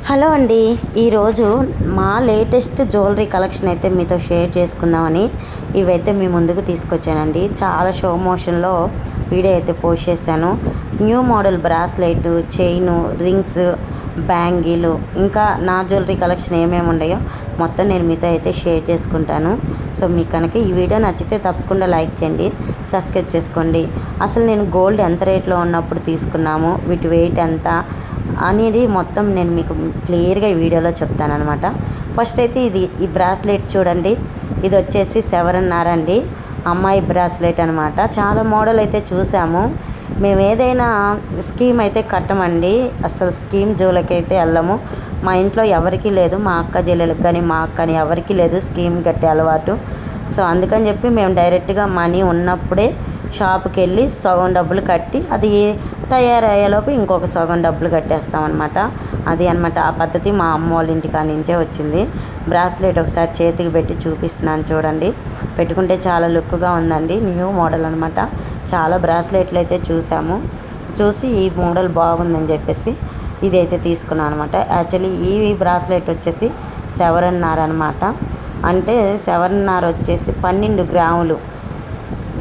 Hello అండి. ఈరోజు మా లేటెస్ట్ జ్యువెలరీ కలెక్షన్ అయితే మీతో షేర్ చేసుకుందామని ఇవైతే మీ ముందుకు తీసుకొచ్చానండి. చాలా షో మోషన్లో వీడియో అయితే పోస్ట్ చేశాను. New model bracelet, chain, rings, bangle, ఇంకా నా జ్యువెలరీ కలెక్షన్ ఏమేమి ఉన్నాయో మొత్తం నేను మీతో అయితే షేర్ చేసుకుంటాను. సో మీకు కనుక ఈ వీడియో నచ్చితే తప్పకుండా లైక్ చేయండి, సబ్స్క్రైబ్ చేసుకోండి. అసలు నేను గోల్డ్ ఎంత రేట్లో ఉన్నప్పుడు తీసుకున్నాము, వీటి వెయిట్ ఎంత అనేది మొత్తం నేను మీకు క్లియర్గా ఈ వీడియోలో చెప్తానమాట. ఫస్ట్ అయితే ఈ బ్రాస్లెట్ చూడండి. ఇది వచ్చేసి 7.5 అండి. అమ్మాయి బ్రాస్లెట్ అనమాట. చాలా మోడల్ అయితే చూసాము. మేము ఏదైనా స్కీమ్ అయితే కట్టమండి. అసలు స్కీమ్ జోలకి అయితే వెళ్ళము. మా ఇంట్లో ఎవరికీ లేదు, మా అక్క చెల్లెలకు కానీ మా అక్కని ఎవరికీ లేదు స్కీమ్ కట్టే అలవాటు. సో అందుకని చెప్పి మేము డైరెక్ట్గా మనీ ఉన్నప్పుడే షాప్కి వెళ్ళి సగం డబ్బులు కట్టి అది తయారయ్యేలోపు ఇంకొక సగం డబ్బులు కట్టేస్తామన్నమాట. అది అనమాట ఆ పద్ధతి మా అమ్మ వాళ్ళ ఇంటికా నుంచే వచ్చింది. బ్రాస్లెట్ ఒకసారి చేతికి పెట్టి చూపిస్తున్నాను చూడండి. పెట్టుకుంటే చాలా లుక్గా ఉందండి. న్యూ మోడల్ అనమాట. చాలా బ్రాస్లెట్లు అయితే చూసాము. చూసి ఈ మోడల్ బాగుందని చెప్పేసి ఇదైతే తీసుకున్నాను అనమాట. యాక్చువల్లీ ఈ బ్రాస్లెట్ వచ్చేసి 7.5 అనమాట. అంటే 7.5 వచ్చేసి 12 గ్రాములు.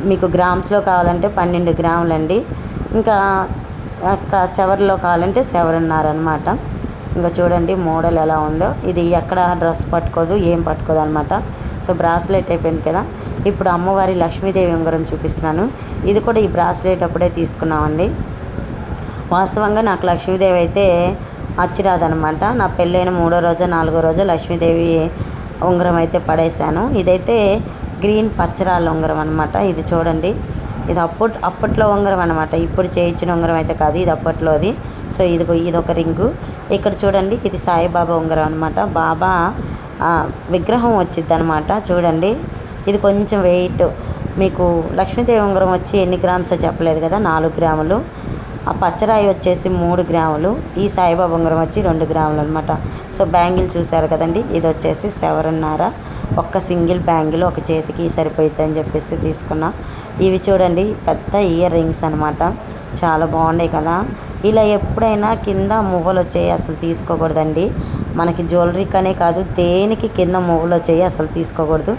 మీకు గ్రామ్స్లో కావాలంటే 12 గ్రాములు అండి. ఇంకా సెవర్లో కావాలంటే 7.5 అనమాట. ఇంకా చూడండి మోడల్ ఎలా ఉందో. ఇది ఎక్కడ డ్రెస్ పట్టుకోదు, ఏం పట్టుకోదు అనమాట. సో బ్రాస్లెట్ అయిపోయింది కదా. ఇప్పుడు అమ్మవారి లక్ష్మీదేవి ఉంగరం చూపిస్తున్నాను. ఇది కూడా ఈ బ్రాస్లెట్ అప్పుడే తీసుకున్నామండి. వాస్తవంగా నాకు లక్ష్మీదేవి అయితే అచ్చిరాదనమాట. నా పెళ్ళైన 3వ రోజు 4వ రోజు లక్ష్మీదేవి ఉంగరం అయితే పడేశాను. ఇదైతే గ్రీన్ పచ్చరాళ్ళ ఉంగరం అనమాట. ఇది చూడండి. ఇది అప్పట్లో ఉంగరం అనమాట. ఇప్పుడు చేయించిన ఉంగరం అయితే కాదు, ఇది అప్పట్లోది. సో ఇదొక రింగు. ఇక్కడ చూడండి, ఇది సాయిబాబా ఉంగరం అనమాట. బాబా విగ్రహం వచ్చింది అనమాట. చూడండి, ఇది కొంచెం వెయిట్. మీకు లక్ష్మీదేవి ఉంగరం వచ్చి ఎన్ని గ్రామ్స్ చెప్పలేదు కదా, 4 గ్రాములు. ఆ పచ్చరాయి వచ్చేసి 3 గ్రాములు. ఈ సాయిబాబా ఉంగరం వచ్చి 2 గ్రాములు అనమాట. సో బ్యాంగిల్ చూసారు కదండి. ఇది వచ్చేసి 7.5. ఒక్క సింగిల్ బ్యాంగిల్ ఒక చేతికి సరిపోయిద్ది అని చెప్పేసి తీసుకున్నా. ఇవి చూడండి పెద్ద ఇయర్ రింగ్స్ అనమాట. చాలా బాగున్నాయి కదా. ఇలా ఎప్పుడైనా కింద మువ్వలు వచ్చాయి అసలు తీసుకోకూడదండి. మనకి జ్యువెలరీకనే కాదు, దేనికి కింద మువ్వలు వచ్చాయి అసలు తీసుకోకూడదు.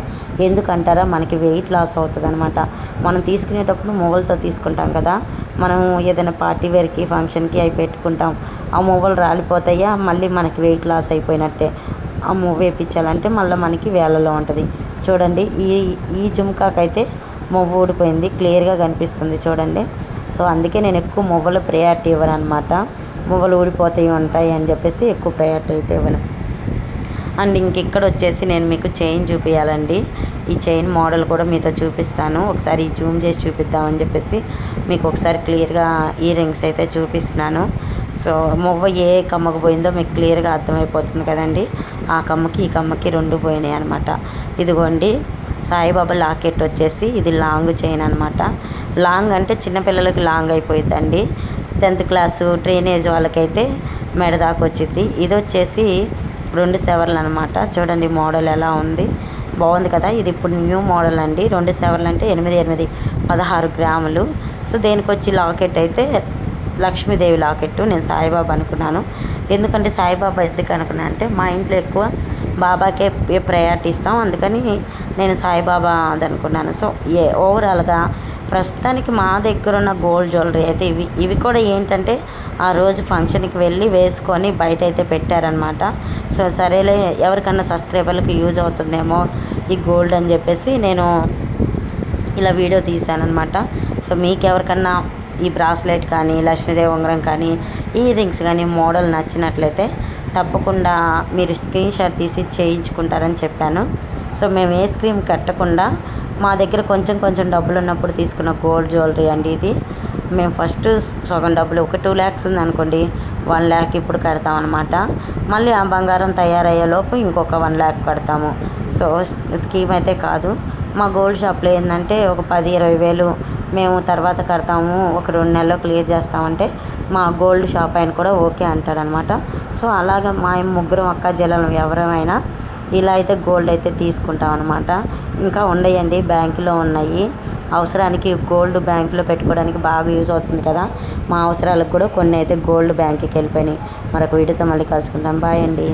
ఎందుకంటారా, మనకి వెయిట్ లాస్ అవుతుంది అనమాట. మనం తీసుకునేటప్పుడు మువ్వలతో తీసుకుంటాం కదా. మనం ఏదైనా పార్టీ వేర్కి ఫంక్షన్కి అవి పెట్టుకుంటాం. ఆ మువ్వలు రాలిపోతాయా, మళ్ళీ మనకి వెయిట్ లాస్ అయిపోయినట్టే. ఆ మువ్వ వేయించాలంటే మళ్ళీ మనకి వేలలో ఉంటుంది. చూడండి, ఈ జుమ్కాకైతే మువ్వ ఊడిపోయింది, క్లియర్గా కనిపిస్తుంది చూడండి. సో అందుకే నేను ఎక్కువ మువ్వలు ప్రయారిటీ ఇవ్వను అనమాట. మువ్వలు ఊడిపోతాయి ఉంటాయి అని చెప్పేసి ఎక్కువ ప్రయారిటీ అయితే ఇవ్వను. అండ్ ఇక్కడ వచ్చేసి నేను మీకు చైన్ చూపించాలండి. ఈ చైన్ మోడల్ కూడా మీతో చూపిస్తాను. ఒకసారి జూమ్ చేసి చూపిద్దామని చెప్పేసి మీకు ఒకసారి క్లియర్గా ఇయర్ రింగ్స్ అయితే చూపిస్తున్నాను. సో మువ్వ ఏ కమ్మకు పోయిందో మీకు క్లియర్గా అర్థమైపోతుంది కదండి. ఆ కమ్మకి ఈ కమ్మకి 2 పోయినాయి అనమాట. ఇదిగోండి సాయిబాబా లాకెట్ వచ్చేసి ఇది లాంగ్ చైన్ అనమాట. లాంగ్ అంటే చిన్నపిల్లలకి లాంగ్ అయిపోయిద్దండి. 10th క్లాసు టీనేజ్ వాళ్ళకైతే మెడ దాకా వచ్చింది. ఇది వచ్చేసి 2 సెవర్లు అనమాట. చూడండి మోడల్ ఎలా ఉంది, బాగుంది కదా. ఇది ఇప్పుడు న్యూ మోడల్ అండి. 2 సెవర్లు అంటే 8 16 గ్రాములు. సో దేనికి వచ్చి లాకెట్ అయితే లక్ష్మీదేవి లాకెట్టు. నేను సాయిబాబా అనుకున్నాను. ఎందుకంటే సాయిబాబా ఎందుకు అనుకున్నా అంటే మా ఇంట్లో ఎక్కువ బాబాకే ప్రయారిటీ ఇస్తాం, అందుకని నేను సాయిబాబా అది అనుకున్నాను. సో ఓవరాల్గా ప్రస్తుతానికి మా దగ్గర ఉన్న గోల్డ్ జ్యువెలరీ అయితే ఇవి కూడా ఏంటంటే ఆ రోజు ఫంక్షన్కి వెళ్ళి వేసుకొని బయట అయితే పెట్టారనమాట. సో సరేలే, ఎవరికన్నా సబ్స్క్రైబర్లకు యూజ్ అవుతుందేమో ఈ గోల్డ్ అని చెప్పేసి నేను ఇలా వీడియో తీశానమాట. సో మీకు ఎవరికన్నా ఈ బ్రాస్లెట్ కానీ లక్ష్మీదేవి ఉంగరం కానీ ఈ రింగ్స్ కానీ మోడల్ నచ్చినట్లయితే తప్పకుండా మీరు స్క్రీన్ షాట్ తీసి చేయించుకుంటారని చెప్పాను. సో మేము ఏ స్క్రీమ్ కట్టకుండా మా దగ్గర కొంచెం డబ్బులు ఉన్నప్పుడు తీసుకున్న గోల్డ్ జ్యువెలరీ అండి ఇది. మేము ఫస్ట్ సగం డబ్బులు ఒక 2 lakhs ఉందనుకోండి, 1 lakh ఇప్పుడు కడతామన్నమాట. మళ్ళీ ఆ బంగారం తయారయ్యేలోపు ఇంకొక 1 lakh కడతాము. సో స్కీమ్ అయితే కాదు. మా గోల్డ్ షాప్లో ఏంటంటే ఒక 10-20 వేలు మేము తర్వాత కడతాము, ఒక 2 నెలల్లో క్లియర్ చేస్తామంటే మా గోల్డ్ షాప్ ఆయన కూడా ఓకే అంటాడనమాట. సో అలాగా మా ముగ్గురం అక్క చెల్లెలం ఎవరైనా ఇలా అయితే గోల్డ్ అయితే తీసుకుంటాం అనమాట. ఇంకా ఉండయండి, బ్యాంకులో ఉన్నాయి. అవసరానికి గోల్డ్ బ్యాంకులో పెట్టుకోవడానికి బాగా యూజ్ అవుతుంది కదా. మా అవసరాలకు కూడా కొన్ని అయితే గోల్డ్ బ్యాంక్కి వెళ్ళిపోయినాయి. మరొక వీడియోతో మళ్ళీ కలుసుకుంటాం. బాయ్ అండి.